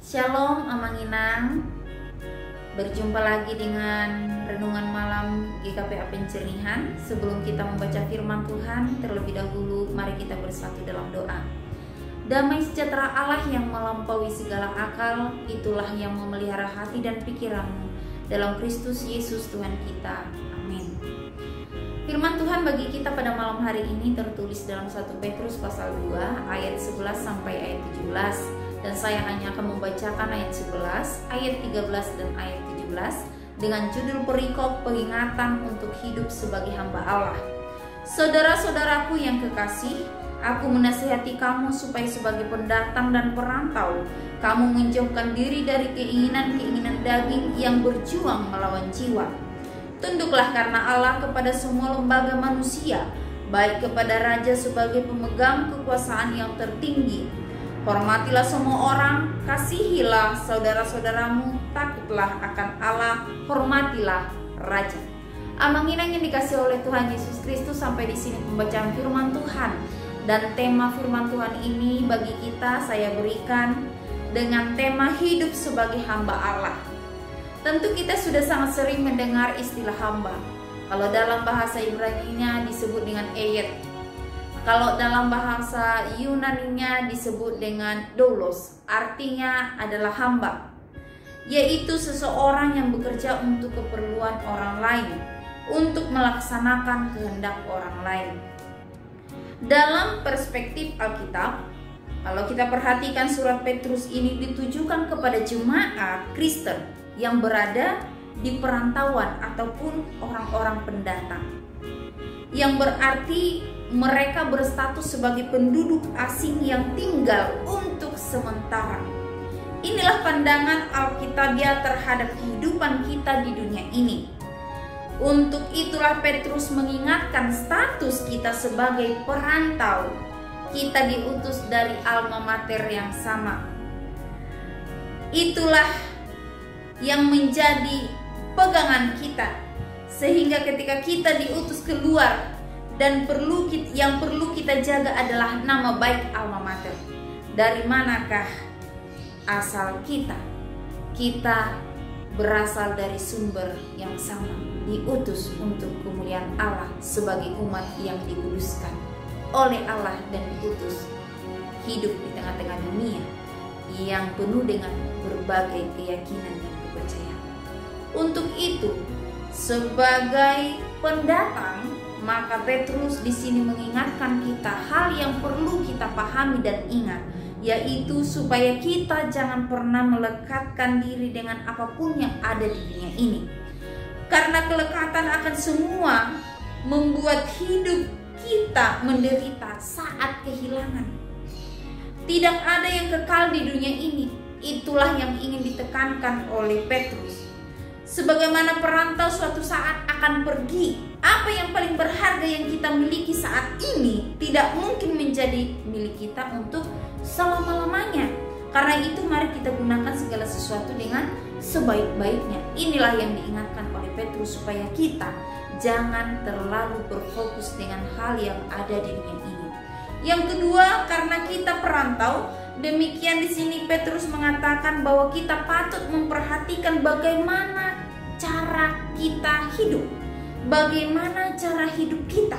Shalom Amanginang. Berjumpa lagi dengan renungan malam GKPA Pencernihan. Sebelum kita membaca firman Tuhan, terlebih dahulu mari kita bersatu dalam doa. Damai sejahtera Allah yang melampaui segala akal, itulah yang memelihara hati dan pikiranmu dalam Kristus Yesus Tuhan kita. Amin. Firman Tuhan bagi kita pada malam hari ini tertulis dalam 1 Petrus pasal 2 ayat 11 sampai ayat 17. Dan saya hanya akan membacakan ayat 11, ayat 13 dan ayat 17 dengan judul perikop peringatan untuk hidup sebagai hamba Allah. Saudara-saudaraku yang kekasih, aku menasihati kamu supaya sebagai pendatang dan perantau, kamu menjauhkan diri dari keinginan-keinginan daging yang berjuang melawan jiwa. Tunduklah karena Allah kepada semua lembaga manusia, baik kepada raja sebagai pemegang kekuasaan yang tertinggi. Hormatilah semua orang, kasihilah saudara-saudaramu, takutlah akan Allah, hormatilah raja. Amanginang yang dikasih oleh Tuhan Yesus Kristus, sampai di sini pembacaan firman Tuhan. Dan tema firman Tuhan ini bagi kita saya berikan dengan tema hidup sebagai hamba Allah. Tentu kita sudah sangat sering mendengar istilah hamba. Kalau dalam bahasa Ibrani-nya disebut dengan eyet. Kalau dalam bahasa Yunani-nya disebut dengan doulos, artinya adalah hamba, yaitu seseorang yang bekerja untuk keperluan orang lain, untuk melaksanakan kehendak orang lain. Dalam perspektif Alkitab, kalau kita perhatikan surat Petrus ini ditujukan kepada jemaat Kristen yang berada di perantauan ataupun orang-orang pendatang, yang berarti mereka berstatus sebagai penduduk asing yang tinggal untuk sementara. Inilah pandangan Alkitabiah terhadap kehidupan kita di dunia ini. Untuk itulah Petrus mengingatkan status kita sebagai perantau. Kita diutus dari alma mater yang sama. Itulah yang menjadi pegangan kita, sehingga ketika kita diutus keluar, dan yang perlu kita jaga adalah nama baik alma mater. Dari manakah asal kita? Kita berasal dari sumber yang sama, diutus untuk kemuliaan Allah sebagai umat yang dikuduskan oleh Allah dan diutus hidup di tengah-tengah dunia yang penuh dengan berbagai keyakinan dan kepercayaan. Untuk itu, sebagai pendatang, maka Petrus di sini mengingatkan kita hal yang perlu kita pahami dan ingat, yaitu supaya kita jangan pernah melekatkan diri dengan apapun yang ada di dunia ini. Karena kelekatan akan semua membuat hidup kita menderita saat kehilangan. Tidak ada yang kekal di dunia ini. Itulah yang ingin ditekankan oleh Petrus. Sebagaimana perantau suatu saat akan pergi, apa yang paling berharga yang kita miliki saat ini tidak mungkin menjadi milik kita untuk selama-lamanya. Karena itu mari kita gunakan segala sesuatu dengan sebaik-baiknya. Inilah yang diingatkan oleh Petrus supaya kita jangan terlalu berfokus dengan hal yang ada di dunia ini. Yang kedua, karena kita perantau, demikian di sini Petrus mengatakan bahwa kita patut memperhatikan bagaimana cara kita hidup. Bagaimana cara hidup kita.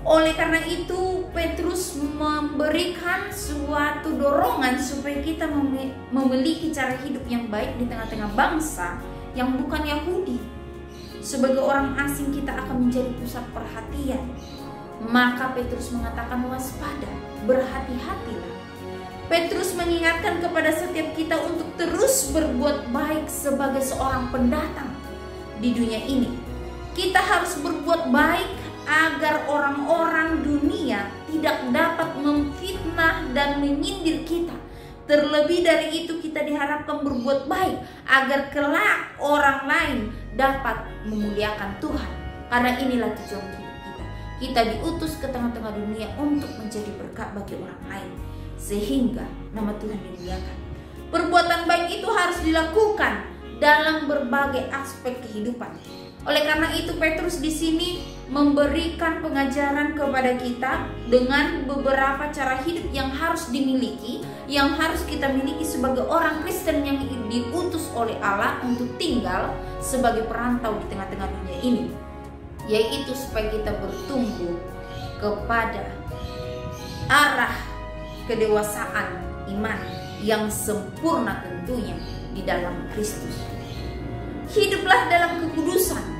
Oleh karena itu Petrus memberikan suatu dorongan supaya kita memiliki cara hidup yang baik di tengah-tengah bangsa yang bukan Yahudi. Sebagai orang asing kita akan menjadi pusat perhatian. Maka Petrus mengatakan waspada, berhati-hatilah. Petrus mengingatkan kepada setiap kita untuk terus berbuat baik sebagai seorang pendatang di dunia ini. Kita harus berbuat baik agar orang-orang dunia tidak dapat memfitnah dan menyindir kita. Terlebih dari itu kita diharapkan berbuat baik agar kelak orang lain dapat memuliakan Tuhan. Karena inilah tujuan hidup kita. Kita diutus ke tengah-tengah dunia untuk menjadi berkat bagi orang lain, sehingga nama Tuhan dimuliakan. Perbuatan baik itu harus dilakukan dalam berbagai aspek kehidupan. Oleh karena itu Petrus di sini memberikan pengajaran kepada kita dengan beberapa cara hidup yang harus dimiliki, yang harus kita miliki sebagai orang Kristen yang diutus oleh Allah untuk tinggal sebagai perantau di tengah-tengah dunia ini, yaitu supaya kita bertumbuh kepada arah kedewasaan iman yang sempurna tentunya di dalam Kristus. Hiduplah dalam kekudusan.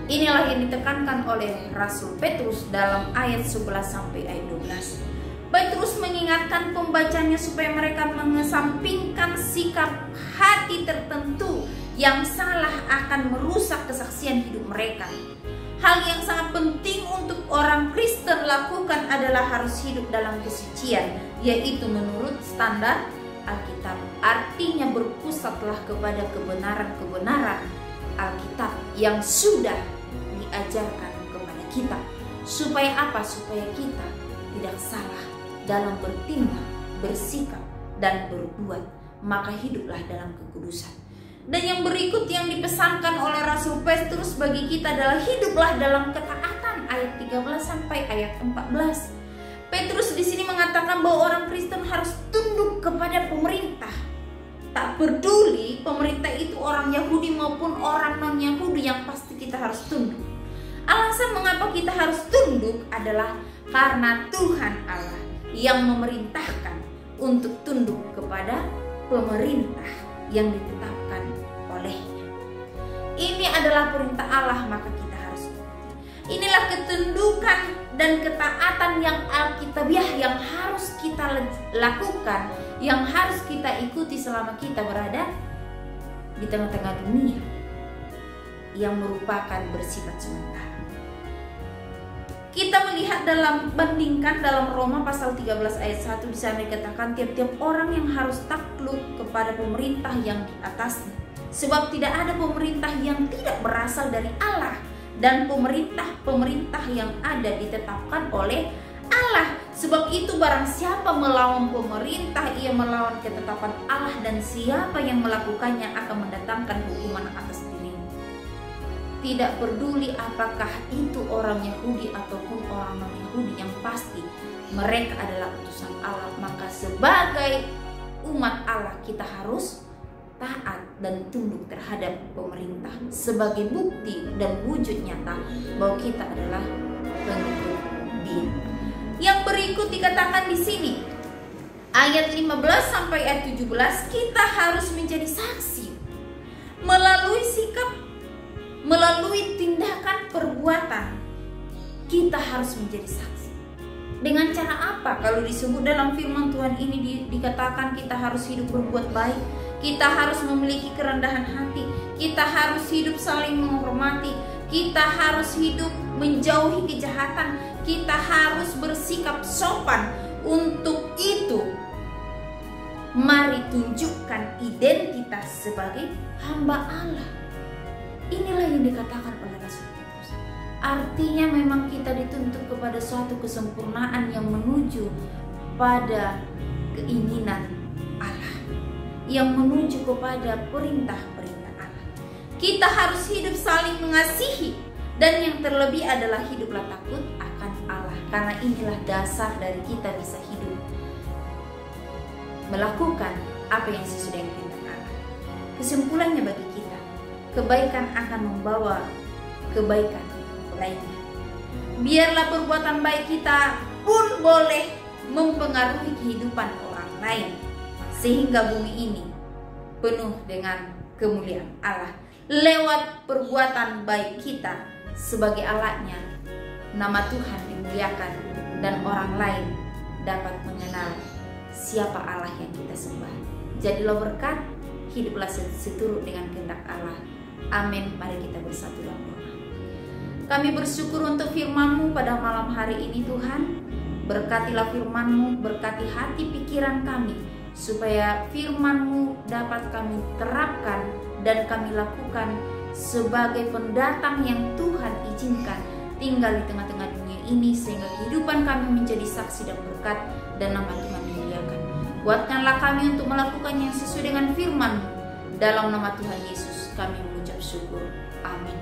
Inilah yang ditekankan oleh Rasul Petrus dalam ayat 11 sampai ayat 12. Petrus mengingatkan pembacanya supaya mereka mengesampingkan sikap hati tertentu yang salah akan merusak kesaksian hidup mereka. Hal yang sangat penting untuk orang Kristen lakukan adalah harus hidup dalam kesucian, yaitu menurut standar Alkitab. Artinya berpusatlah kepada kebenaran-kebenaran Alkitab yang sudah diajarkan kepada kita. Supaya apa? Supaya kita tidak salah dalam bertindak, bersikap, dan berbuat. Maka hiduplah dalam kekudusan. Dan yang berikut yang dipesankan oleh Rasul Petrus bagi kita adalah hiduplah dalam ketaatan, ayat 13 sampai ayat 14. Petrus di sini mengatakan bahwa orang Kristen harus tunduk kepada pemerintah. Tak peduli pemerintah itu orang Yahudi maupun orang non-Yahudi, yang pasti kita harus tunduk. Alasan mengapa kita harus tunduk adalah karena Tuhan Allah yang memerintahkan untuk tunduk kepada pemerintah yang ditetapkan olehnya. Ini adalah perintah Allah, maka kita harus ikuti. Inilah ketundukan dan ketaatan yang alkitabiah yang harus kita lakukan, yang harus kita ikuti selama kita berada di tengah-tengah dunia yang merupakan bersifat sementara. Kita melihat bandingkan dalam Roma pasal 13 ayat 1, di sana dikatakan tiap-tiap orang yang harus takluk kepada pemerintah yang di atasnya. Sebab tidak ada pemerintah yang tidak berasal dari Allah, dan pemerintah yang ada ditetapkan oleh Allah. Sebab itu barang siapa melawan pemerintah, ia melawan ketetapan Allah, dan siapa yang melakukannya akan mendatangkan hukuman atas dirinya. Tidak peduli apakah itu orang Yahudi ataupun orang non-Yahudi, yang pasti mereka adalah utusan Allah. Maka sebagai umat Allah kita harus taat dan tunduk terhadap pemerintah sebagai bukti dan wujud nyata bahwa kita adalah pengikut Dia. Yang berikut dikatakan di sini ayat 15 sampai ayat 17, kita harus menjadi saksi melalui sikap, melalui tindakan perbuatan. Kita harus menjadi saksi. Dengan cara apa? Kalau disebut dalam firman Tuhan ini dikatakan kita harus hidup berbuat baik, kita harus memiliki kerendahan hati, kita harus hidup saling menghormati, kita harus hidup menjauhi kejahatan, kita harus bersikap sopan. Untuk itu, mari tunjukkan identitas sebagai hamba Allah. Inilah yang dikatakan oleh Rasul Petrus. Artinya memang kita dituntut kepada suatu kesempurnaan yang menuju pada keinginan Allah, yang menuju kepada perintah-perintah Allah. Kita harus hidup saling mengasihi, dan yang terlebih adalah hiduplah takut akan Allah. Karena inilah dasar dari kita bisa hidup melakukan apa yang sesuai dengan perintah Allah. Kesimpulannya bagi kita, kebaikan akan membawa kebaikan lainnya. Biarlah perbuatan baik kita pun boleh mempengaruhi kehidupan orang lain, sehingga bumi ini penuh dengan kemuliaan Allah. Lewat perbuatan baik kita sebagai alatnya, nama Tuhan dimuliakan dan orang lain dapat mengenal siapa Allah yang kita sembah. Jadilah berkat, hiduplah seturut dengan kehendak Allah. Amin. Mari kita bersatu dalam doa. Kami bersyukur untuk firman-Mu pada malam hari ini Tuhan. Berkatilah firman-Mu, berkati hati pikiran kami, supaya firman-Mu dapat kami terapkan dan kami lakukan sebagai pendatang yang Tuhan izinkan tinggal di tengah-tengah dunia ini, sehingga kehidupan kami menjadi saksi dan berkat dan nama Tuhan dimuliakan. Kuatkanlah kami untuk melakukan yang sesuai dengan firman-Mu. Dalam nama Tuhan Yesus kami mengucap syukur. Amin.